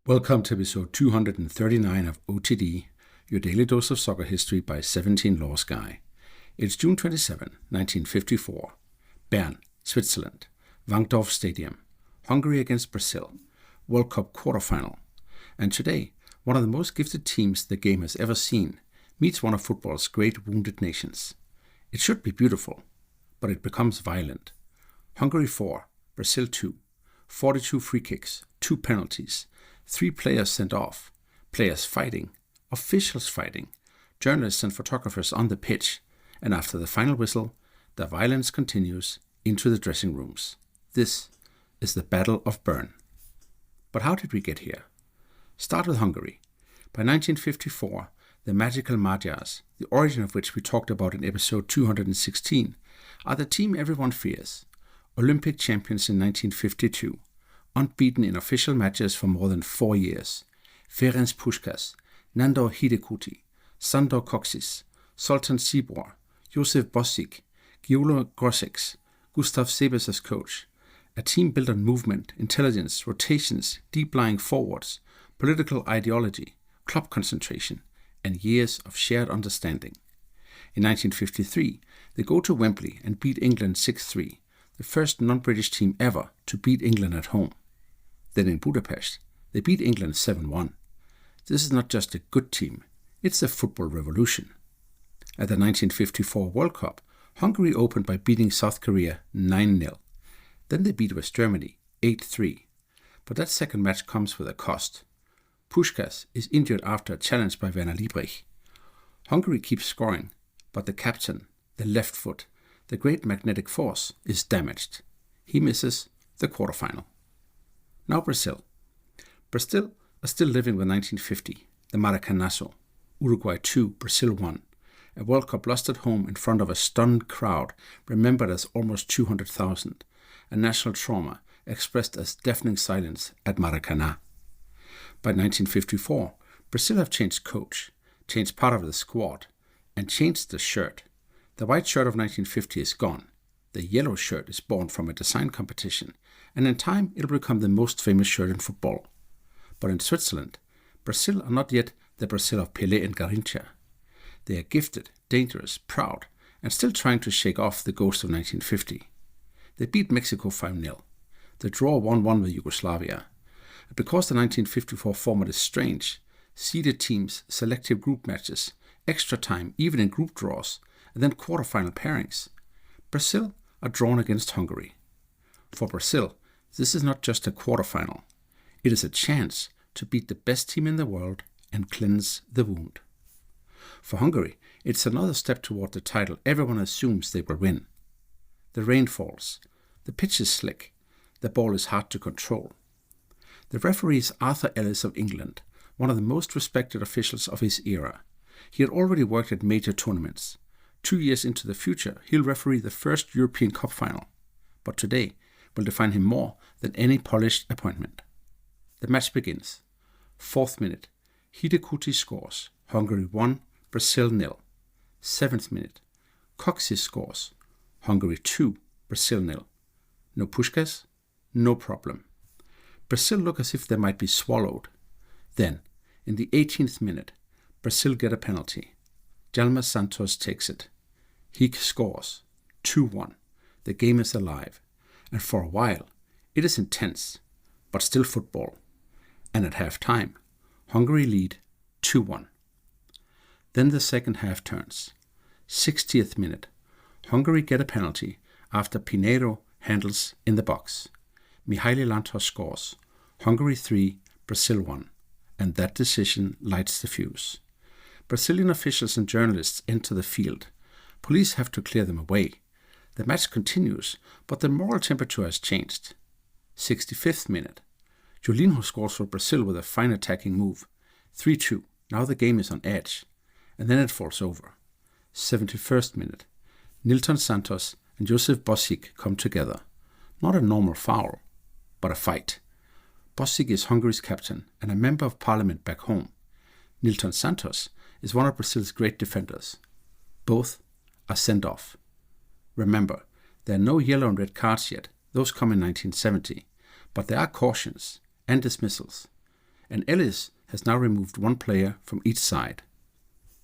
Welcome to episode 239 of OTD, your daily dose of soccer history by 17 Laws Guy. It's June 27, 1954. Bern, Switzerland. Wankdorf Stadium. Hungary against Brazil. World Cup quarterfinal. And today, one of the most gifted teams the game has ever seen meets one of football's great wounded nations. It should be beautiful, but it becomes violent. Hungary 4, Brazil 2. 42 free kicks, 2 penalties, 3 players sent off, players fighting, officials fighting, journalists and photographers on the pitch, and after the final whistle, the violence continues into the dressing rooms. This is the Battle of Berne. But how did we get here? Start with Hungary. By 1954, the Magical Magyars, the origin of which we talked about in episode 216, are the team everyone fears. Olympic champions in 1952, unbeaten in official matches for more than 4 years. Ferenc Puskás, Nandor Hidegkuti, Sandor Kocsis, Sultan Sibor, Josef Bosic, Gyula Grosics, Gustav Sebes as coach. A team built on movement, intelligence, rotations, deep-lying forwards, political ideology, club concentration, and years of shared understanding. In 1953, they go to Wembley and beat England 6-3, the first non-British team ever to beat England at home. Then in Budapest, they beat England 7-1. This is not just a good team, it's a football revolution. At the 1954 World Cup, Hungary opened by beating South Korea 9-0. Then they beat West Germany 8-3. But that second match comes with a cost. Puskás is injured after a challenge by Werner Liebrich. Hungary keeps scoring, but the captain, the left foot, the great magnetic force, is damaged. He misses the quarterfinal. Now Brazil. Brazil are still living with 1950, the Maracanazo. Uruguay 2, Brazil 1. A World Cup lost at home in front of a stunned crowd, remembered as almost 200,000. A national trauma expressed as deafening silence at Maracana. By 1954, Brazil have changed coach, changed part of the squad, and changed the shirt. The white shirt of 1950 is gone. The yellow shirt is born from a design competition, and in time it'll become the most famous shirt in football. But in Switzerland, Brazil are not yet the Brazil of Pelé and Garrincha. They are gifted, dangerous, proud, and still trying to shake off the ghost of 1950. They beat Mexico 5-0. They draw 1-1 with Yugoslavia. Because the 1954 format is strange, seeded teams, selective group matches, extra time even in group draws, and then quarterfinal pairings, Brazil are drawn against Hungary. For Brazil, this is not just a quarterfinal. It is a chance to beat the best team in the world and cleanse the wound. For Hungary, it's another step toward the title everyone assumes they will win. The rain falls, the pitch is slick, the ball is hard to control. The referee is Arthur Ellis of England, one of the most respected officials of his era. He had already worked at major tournaments. 2 years into the future, he'll referee the first European Cup final. But today will define him more than any polished appointment. The match begins. 4th minute. Hidegkuti scores. Hungary 1, Brazil 0. 7th minute. Kocsis scores. Hungary 2, Brazil 0. No Puskás? No problem. Brazil look as if they might be swallowed. Then, in the 18th minute, Brazil get a penalty. Djalma Santos takes it. He scores. 2-1. The game is alive. And for a while, it is intense, but still football. And at half-time, Hungary lead 2-1. Then the second half turns. 60th minute. Hungary get a penalty after Pinheiro handles in the box. Mihaly Lantos scores. Hungary 3, Brazil 1. And that decision lights the fuse. Brazilian officials and journalists enter the field. Police have to clear them away. The match continues, but the moral temperature has changed. 65th minute. Julinho scores for Brazil with a fine attacking move. 3-2. Now the game is on edge. And then it falls over. 71st minute. Nilton Santos and Josef Bosic come together. Not a normal foul, but a fight. Bosic is Hungary's captain and a member of parliament back home. Nilton Santos is one of Brazil's great defenders. Both are sent off. Remember, there are no yellow and red cards yet. Those come in 1970. But there are cautions and dismissals. and Ellis has now removed one player from each side.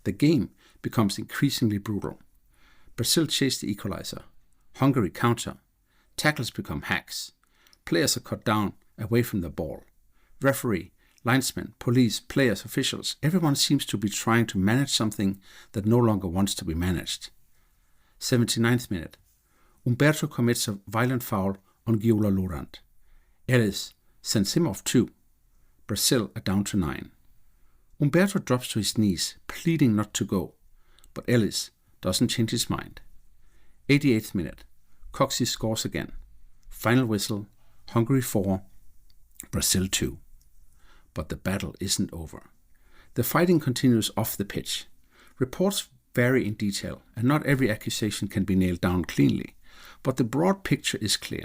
The game becomes increasingly brutal. Brazil chase the equalizer. Hungary counter. Tackles become hacks. Players are cut down away from the ball. Referee, linesmen, police, players, officials, everyone seems to be trying to manage something that no longer wants to be managed. 79th minute. Umberto commits a violent foul on Giola Laurent. Ellis sends him off too. Brazil are down to 9. Umberto drops to his knees, pleading not to go, but Ellis doesn't change his mind. 88th minute. Kocsis scores again. Final whistle. Hungary 4, Brazil 2. But the battle isn't over. The fighting continues off the pitch. Reports vary in detail, and not every accusation can be nailed down cleanly, but the broad picture is clear.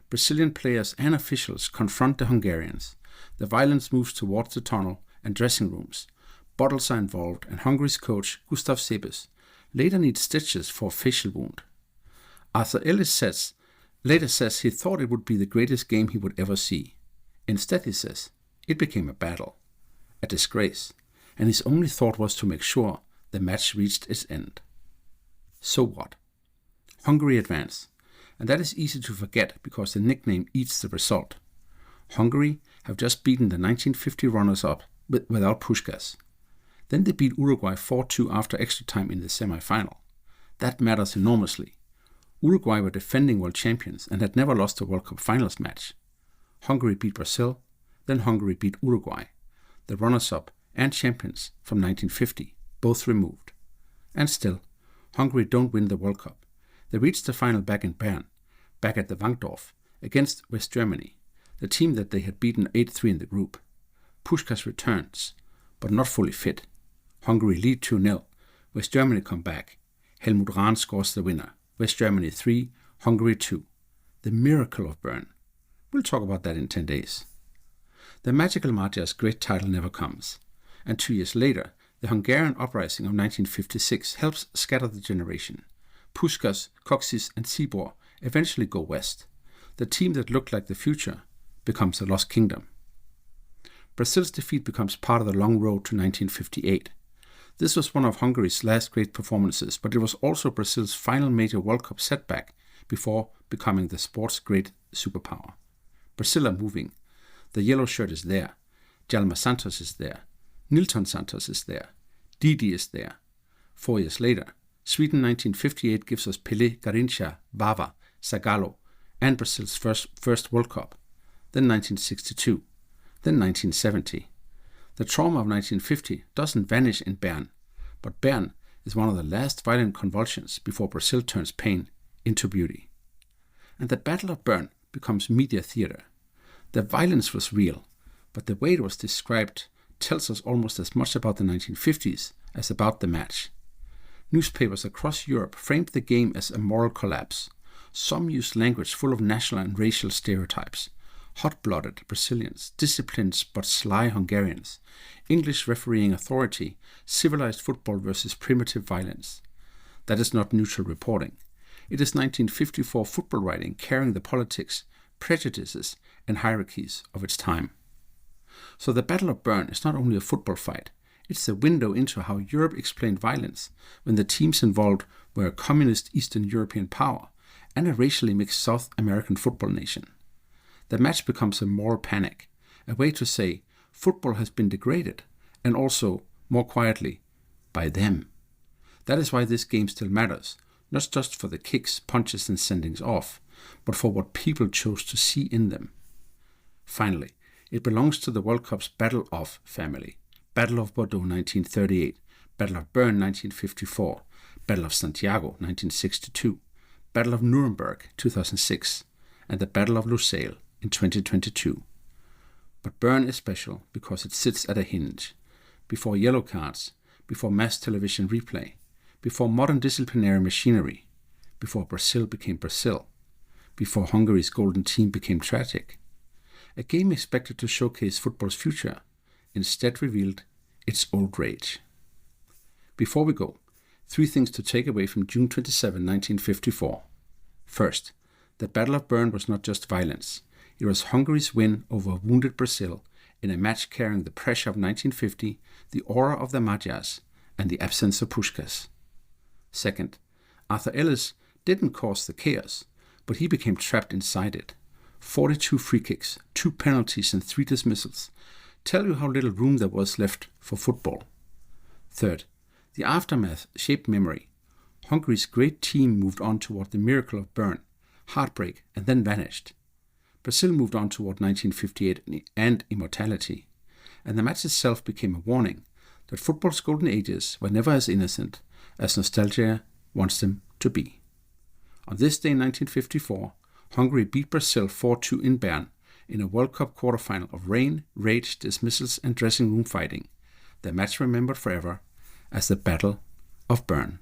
Brazilian players and officials confront the Hungarians. The violence moves towards the tunnel and dressing rooms. Bottles are involved, and Hungary's coach, Gustav Sebes, later needs stitches for a facial wound. Arthur Ellis later says he thought it would be the greatest game he would ever see. Instead, he says, it became a battle, a disgrace, and his only thought was to make sure the match reached its end. So what? Hungary advance, and that is easy to forget because the nickname eats the result. Hungary have just beaten the 1950 runners-up without Puskás. Then they beat Uruguay 4-2 after extra time in the semi-final. That matters enormously. Uruguay were defending world champions and had never lost a World Cup finals match. Hungary beat Brazil, then Hungary beat Uruguay, the runners-up and champions from 1950, both removed. And still, Hungary don't win the World Cup. They reached the final back in Bern, back at the Wankdorf, against West Germany, the team that they had beaten 8-3 in the group. Puskás returns, but not fully fit. Hungary lead 2-0. West Germany come back. Helmut Rahn scores the winner. West Germany 3, Hungary 2. The Miracle of Bern. We'll talk about that in 10 days. The Magical Magyars' great title never comes, and 2 years later, the Hungarian uprising of 1956 helps scatter the generation. Puskás, Kocsis and Cibor eventually go west. The team that looked like the future becomes a lost kingdom. Brazil's defeat becomes part of the long road to 1958. This was one of Hungary's last great performances, but it was also Brazil's final major World Cup setback before becoming the sport's great superpower. Brazil are moving. The yellow shirt is there. Djalma Santos is there. Nilton Santos is there. Didi is there. 4 years later, Sweden 1958 gives us Pelé, Garrincha, Vava, Zagallo, and Brazil's first World Cup. Then 1962. Then 1970. The trauma of 1950 doesn't vanish in Bern, but Bern is one of the last violent convulsions before Brazil turns pain into beauty. And the Battle of Bern becomes media theater. The violence was real, but the way it was described tells us almost as much about the 1950s as about the match. Newspapers across Europe framed the game as a moral collapse. Some used language full of national and racial stereotypes. Hot-blooded Brazilians, disciplined but sly Hungarians, English refereeing authority, civilized football versus primitive violence. That is not neutral reporting. It is 1954 football writing carrying the politics, prejudices, and hierarchies of its time. So the Battle of Bern is not only a football fight, it's the window into how Europe explained violence when the teams involved were a communist Eastern European power and a racially mixed South American football nation. The match becomes a moral panic, a way to say football has been degraded, and also, more quietly, by them. That is why this game still matters, not just for the kicks, punches and sendings off, but for what people chose to see in them. Finally, it belongs to the World Cup's Battle of family. Battle of Bordeaux 1938, Battle of Bern 1954, Battle of Santiago 1962, Battle of Nuremberg 2006, and the Battle of Lusail in 2022. But Bern is special because it sits at a hinge. Before yellow cards, before mass television replay, before modern disciplinary machinery, before Brazil became Brazil, before Hungary's golden team became tragic. A game expected to showcase football's future instead revealed its old rage. Before we go, 3 things to take away from June 27, 1954. First, the Battle of Bern was not just violence. It was Hungary's win over wounded Brazil in a match carrying the pressure of 1950, the aura of the Magyars, and the absence of Puskás. Second, Arthur Ellis didn't cause the chaos, but he became trapped inside it. 42 free kicks, 2 penalties and 3 dismissals tell you how little room there was left for football. Third, the aftermath shaped memory. Hungary's great team moved on toward the Miracle of Bern, heartbreak, and then vanished. Brazil moved on toward 1958 and immortality, and the match itself became a warning that football's golden ages were never as innocent as nostalgia wants them to be. On this day in 1954, Hungary beat Brazil 4-2 in Bern in a World Cup quarterfinal of rain, rage, dismissals, and dressing room fighting, the match remembered forever as the Battle of Berne.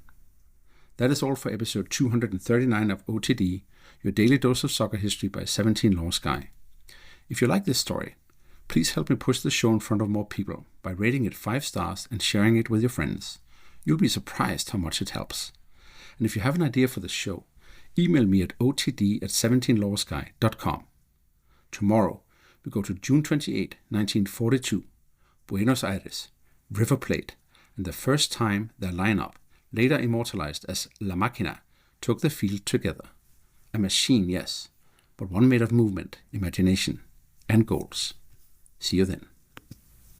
That is all for episode 239 of OTD, your daily dose of soccer history by 17 Law Sky. If you like this story, please help me push the show in front of more people by rating it 5 stars and sharing it with your friends. You'll be surprised how much it helps. And if you have an idea for the show, email me at otd@17lawsky.com. Tomorrow, we go to June 28, 1942, Buenos Aires, River Plate, and the first time their lineup, later immortalized as La Máquina, took the field together. A machine, yes, but one made of movement, imagination, and goals. See you then.